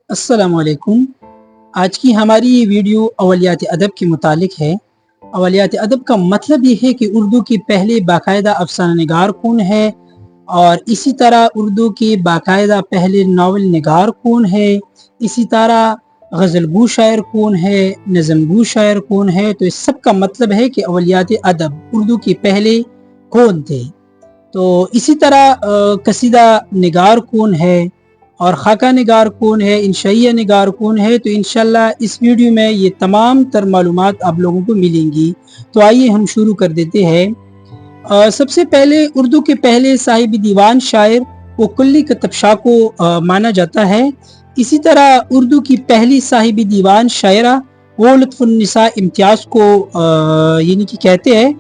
السلام علیکم۔ آج کی ہماری یہ ویڈیو اولیات ادب کے متعلق ہے۔ اولیات ادب کا مطلب یہ ہے کہ اردو کے پہلے باقاعدہ افسانہ نگار کون ہے، اور اسی طرح اردو کے باقاعدہ پہلے ناول نگار کون ہے، اسی طرح غزل گو شاعر کون ہے، نظم گو شاعر کون ہے۔ تو اس سب کا مطلب ہے کہ اولیات ادب اردو کے پہلے کون تھے۔ تو اسی طرح قصیدہ نگار کون ہے، اور خاکہ نگار کون ہے، انشائیہ نگار کون ہے۔ تو انشاءاللہ اس ویڈیو میں یہ تمام تر معلومات آپ لوگوں کو ملیں گی۔ تو آئیے ہم شروع کر دیتے ہیں۔ سب سے پہلے اردو کے پہلے صاحب دیوان شاعر وہ کلی کتب شاہ کو مانا جاتا ہے۔ اسی طرح اردو کی پہلی صاحب دیوان شاعرہ وہ لطف النساء امتیاز کو یعنی کہ کہتے ہیں۔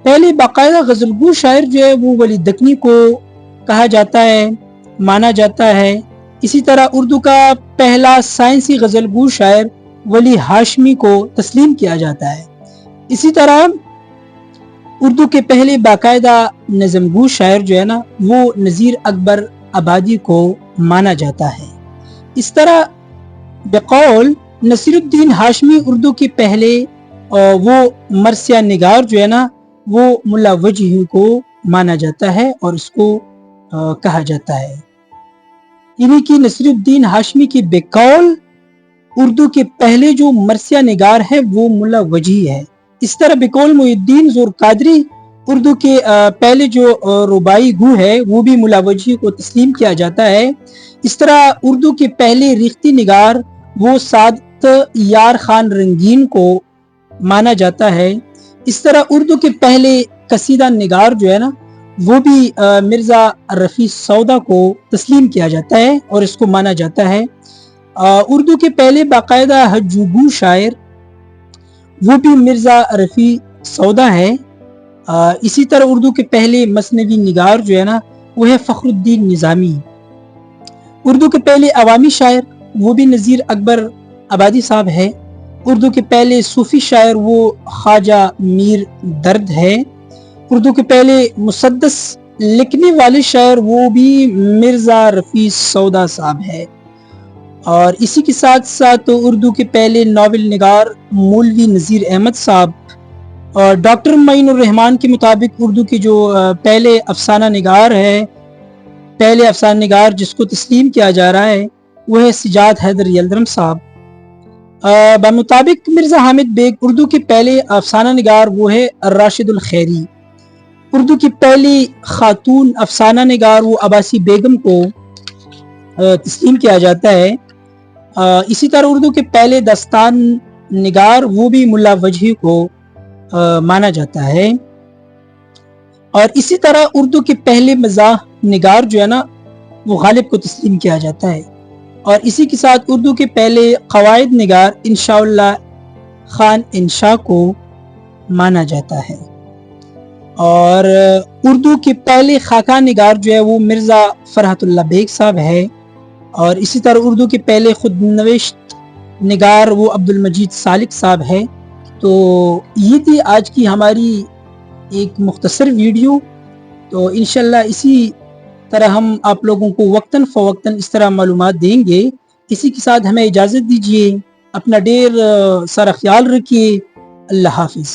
پہلے باقاعدہ غزل گو شاعر جو ہے وہ ولی دکنی کو کہا جاتا ہے، مانا جاتا ہے۔ اسی طرح اردو کا پہلا سائنسی غزل گو شاعر ولی ہاشمی کو تسلیم کیا جاتا ہے۔ اسی طرح اردو کے پہلے باقاعدہ نظم گو شاعر جو ہے نا وہ نذیر اکبر آبادی کو مانا جاتا ہے۔ اس طرح بقول نصیر الدین ہاشمی اردو کے پہلے وہ مرثیہ نگار جو ہے نا وہ ملا وجہ کو مانا جاتا ہے اور اس کو کہا جاتا ہے، یعنی کہ نصیر الدین ہاشمی کی بقول اردو کے پہلے جو مرثیہ نگار ہے وہ ملا وجہ ہے۔ اس طرح بقول محی الدین زور قادری اردو کے پہلے جو رباعی گو ہے وہ بھی ملا وجہ کو تسلیم کیا جاتا ہے۔ اس طرح اردو کے پہلے ریختی نگار وہ سعادت یار خان رنگین کو مانا جاتا ہے۔ اس طرح اردو کے پہلے قصیدہ نگار جو ہے نا وہ بھی مرزا رفیع سودا کو تسلیم کیا جاتا ہے اور اس کو مانا جاتا ہے۔ اردو کے پہلے باقاعدہ ہجو گو شاعر وہ بھی مرزا رفیع سودا ہے۔ اسی طرح اردو کے پہلے مثنوی نگار جو ہے نا وہ ہے فخر الدین نظامی۔ اردو کے پہلے عوامی شاعر وہ بھی نذیر اکبر آبادی صاحب ہے۔ اردو کے پہلے صوفی شاعر وہ خواجہ میر درد ہے۔ اردو کے پہلے مسدس لکھنے والے شاعر وہ بھی مرزا رفیع سودا صاحب ہے۔ اور اسی کے ساتھ ساتھ اردو کے پہلے ناول نگار مولوی نذیر احمد صاحب، اور ڈاکٹر معین الرحمان کے مطابق اردو کی جو پہلے افسانہ نگار ہے، پہلے افسانہ نگار جس کو تسلیم کیا جا رہا ہے وہ ہے سجاد حیدر یلدرم صاحب۔ بمطابق مرزا حامد بیگ اردو کے پہلے افسانہ نگار وہ ہے راشد الخیری۔ اردو کی پہلی خاتون افسانہ نگار وہ عباسی بیگم کو تسلیم کیا جاتا ہے۔ اسی طرح اردو کے پہلے داستان نگار وہ بھی ملا وجہ کو مانا جاتا ہے۔ اور اسی طرح اردو کے پہلے مزاح نگار جو ہے نا وہ غالب کو تسلیم کیا جاتا ہے۔ اور اسی کے ساتھ اردو کے پہلے قواعد نگار انشاء اللہ خان انشاء کو مانا جاتا ہے۔ اور اردو کے پہلے خاکہ نگار جو ہے وہ مرزا فرحت اللہ بیگ صاحب ہے۔ اور اسی طرح اردو کے پہلے خود نوشت نگار وہ عبد المجید سالک صاحب ہے۔ تو یہ تھی آج کی ہماری ایک مختصر ویڈیو۔ تو انشاءاللہ اسی طرح ہم آپ لوگوں کو وقتاً فوقتاً اس طرح معلومات دیں گے۔ اسی کے ساتھ ہمیں اجازت دیجیے، اپنا ڈھیر سارا خیال رکھیے۔ اللہ حافظ۔